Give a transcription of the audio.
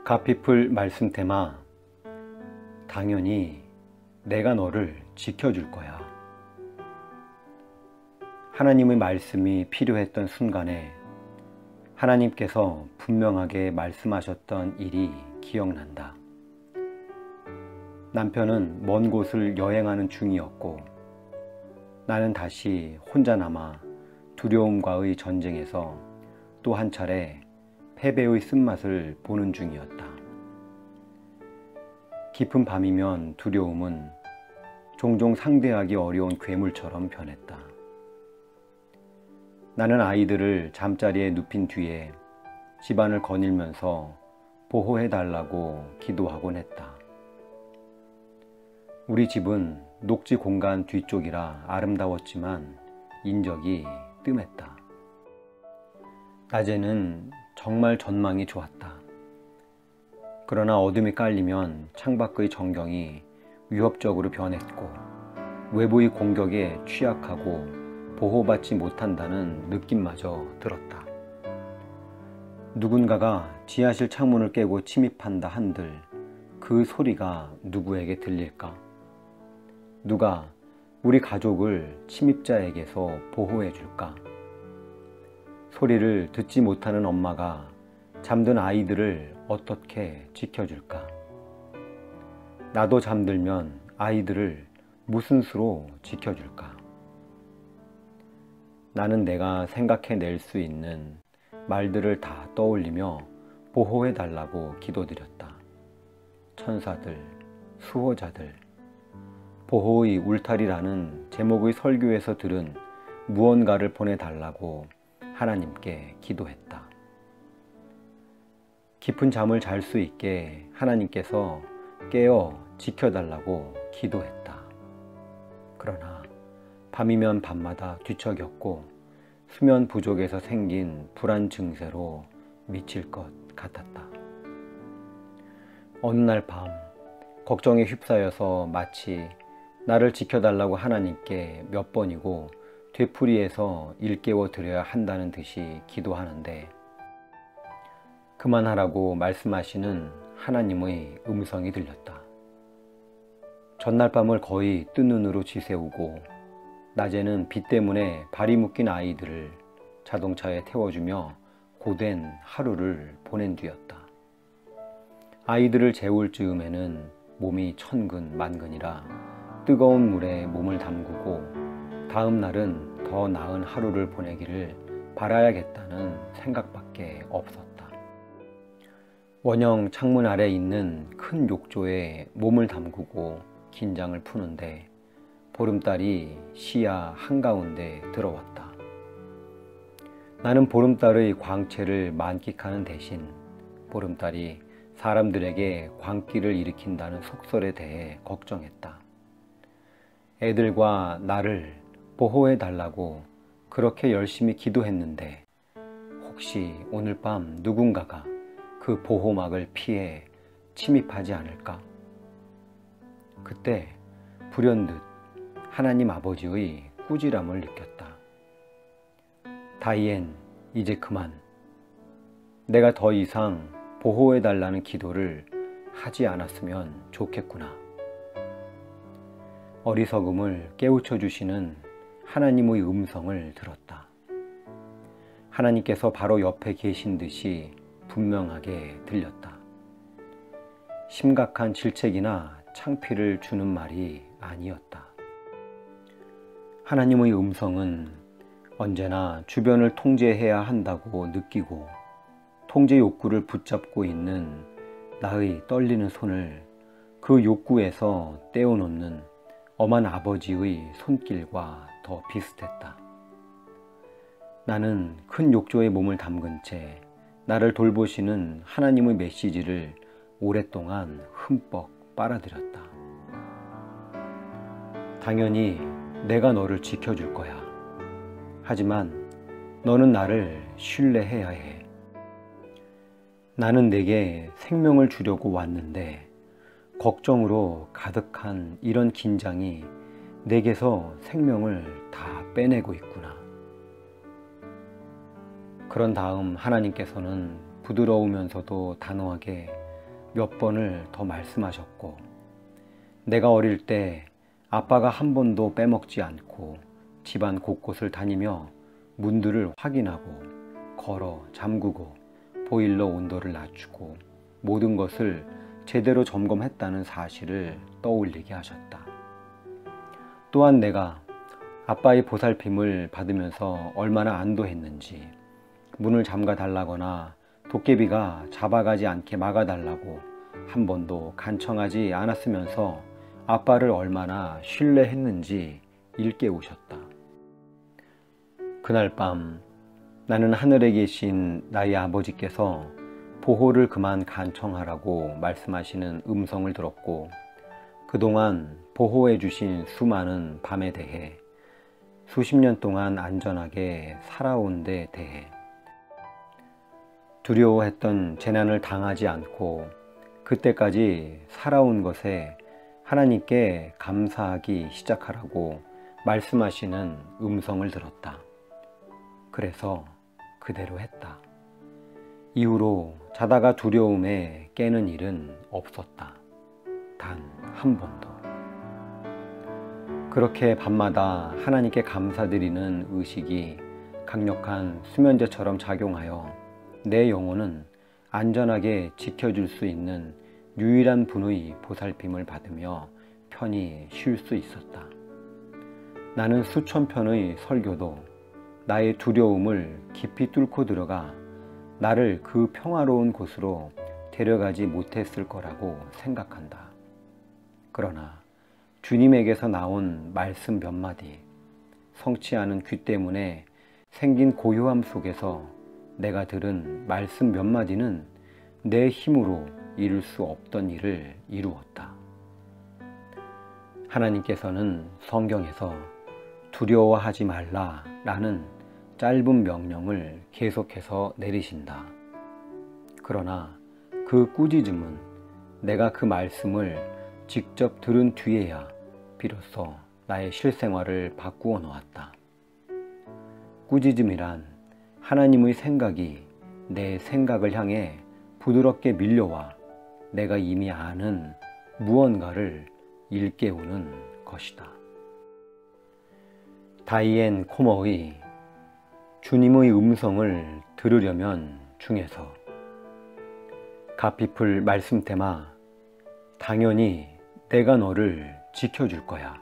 가피풀 말씀 테마, 당연히 내가 너를 지켜줄 거야. 하나님의 말씀이 필요했던 순간에 하나님께서 분명하게 말씀하셨던 일이 기억난다. 남편은 먼 곳을 여행하는 중이었고 나는 다시 혼자 남아 두려움과의 전쟁에서 또 한 차례 패배의 쓴맛을 보는 중이었다. 깊은 밤이면 두려움은 종종 상대하기 어려운 괴물처럼 변했다. 나는 아이들을 잠자리에 눕힌 뒤에 집안을 거닐면서 보호해달라고 기도하곤 했다. 우리 집은 녹지 공간 뒤쪽이라 아름다웠지만 인적이 뜸했다. 낮에는 정말 전망이 좋았다. 그러나 어둠이 깔리면 창밖의 전경이 위협적으로 변했고 외부의 공격에 취약하고 보호받지 못한다는 느낌마저 들었다. 누군가가 지하실 창문을 깨고 침입한다 한들 그 소리가 누구에게 들릴까? 누가 우리 가족을 침입자에게서 보호해 줄까? 소리를 듣지 못하는 엄마가 잠든 아이들을 어떻게 지켜줄까? 나도 잠들면 아이들을 무슨 수로 지켜줄까? 나는 내가 생각해낼 수 있는 말들을 다 떠올리며 보호해달라고 기도드렸다. 천사들, 수호자들, 보호의 울타리라는 제목의 설교에서 들은 무언가를 보내달라고 하나님께 기도했다. 깊은 잠을 잘 수 있게 하나님께서 깨어 지켜달라고 기도했다. 그러나 밤이면 밤마다 뒤척였고 수면 부족에서 생긴 불안 증세로 미칠 것 같았다. 어느 날 밤 걱정에 휩싸여서 마치 나를 지켜달라고 하나님께 몇 번이고 되풀이해서 일깨워 드려야 한다는 듯이 기도하는데 그만하라고 말씀하시는 하나님의 음성이 들렸다. 전날 밤을 거의 뜬 눈으로 지새우고 낮에는 비 때문에 발이 묶인 아이들을 자동차에 태워주며 고된 하루를 보낸 뒤였다. 아이들을 재울 즈음에는 몸이 천근만근이라 뜨거운 물에 몸을 담그고 다음 날은 더 나은 하루를 보내기를 바라야겠다는 생각밖에 없었다. 원형 창문 아래 있는 큰 욕조에 몸을 담그고 긴장을 푸는데 보름달이 시야 한가운데 들어왔다. 나는 보름달의 광채를 만끽하는 대신 보름달이 사람들에게 광기를 일으킨다는 속설에 대해 걱정했다. 애들과 나를 보호해달라고 그렇게 열심히 기도했는데 혹시 오늘 밤 누군가가 그 보호막을 피해 침입하지 않을까? 그때 불현듯 하나님 아버지의 꾸지람을 느꼈다. 다이앤, 이제 그만. 내가 더 이상 보호해달라는 기도를 하지 않았으면 좋겠구나. 어리석음을 깨우쳐 주시는 하나님의 음성을 들었다. 하나님께서 바로 옆에 계신 듯이 분명하게 들렸다. 심각한 질책이나 창피를 주는 말이 아니었다. 하나님의 음성은 언제나 주변을 통제해야 한다고 느끼고 통제 욕구를 붙잡고 있는 나의 떨리는 손을 그 욕구에서 떼어놓는 엄한 아버지의 손길과 더 비슷했다. 나는 큰 욕조에 몸을 담근 채 나를 돌보시는 하나님의 메시지를 오랫동안 흠뻑 빨아들였다. 당연히 내가 너를 지켜줄 거야. 하지만 너는 나를 신뢰해야 해. 나는 내게 생명을 주려고 왔는데 걱정으로 가득한 이런 긴장이 내게서 생명을 다 빼내고 있구나. 그런 다음 하나님께서는 부드러우면서도 단호하게 몇 번을 더 말씀하셨고, 내가 어릴 때 아빠가 한 번도 빼먹지 않고 집안 곳곳을 다니며 문들을 확인하고 걸어 잠그고 보일러 온도를 낮추고 모든 것을 제대로 점검했다는 사실을 떠올리게 하셨다. 또한 내가 아빠의 보살핌을 받으면서 얼마나 안도했는지, 문을 잠가 달라거나 도깨비가 잡아가지 않게 막아달라고 한 번도 간청하지 않았으면서 아빠를 얼마나 신뢰했는지 일깨우셨다. 그날 밤 나는 하늘에 계신 나의 아버지께서 보호를 그만 간청하라고 말씀하시는 음성을 들었고, 그동안 보호해 주신 수많은 밤에 대해, 수십 년 동안 안전하게 살아온 데 대해, 두려워했던 재난을 당하지 않고 그때까지 살아온 것에 하나님께 감사하기 시작하라고 말씀하시는 음성을 들었다. 그래서 그대로 했다. 이후로 자다가 두려움에 깨는 일은 없었다. 단 한 번도. 그렇게 밤마다 하나님께 감사드리는 의식이 강력한 수면제처럼 작용하여 내 영혼은 안전하게 지켜줄 수 있는 유일한 분의 보살핌을 받으며 편히 쉴 수 있었다. 나는 수천 편의 설교도 나의 두려움을 깊이 뚫고 들어가 나를 그 평화로운 곳으로 데려가지 못했을 거라고 생각한다. 그러나 주님에게서 나온 말씀 몇 마디, 성치 않은 귀 때문에 생긴 고요함 속에서 내가 들은 말씀 몇 마디는 내 힘으로 이룰 수 없던 일을 이루었다. 하나님께서는 성경에서 두려워하지 말라 라는 짧은 명령을 계속해서 내리신다. 그러나 그 꾸짖음은 내가 그 말씀을 직접 들은 뒤에야 비로소 나의 실생활을 바꾸어 놓았다. 꾸짖음이란 하나님의 생각이 내 생각을 향해 부드럽게 밀려와 내가 이미 아는 무언가를 일깨우는 것이다. 다이앤 코머의 주님의 음성을 들으려면 중에서 가피풀 말씀 테마 당연히 내가 너를 지켜줄 거야.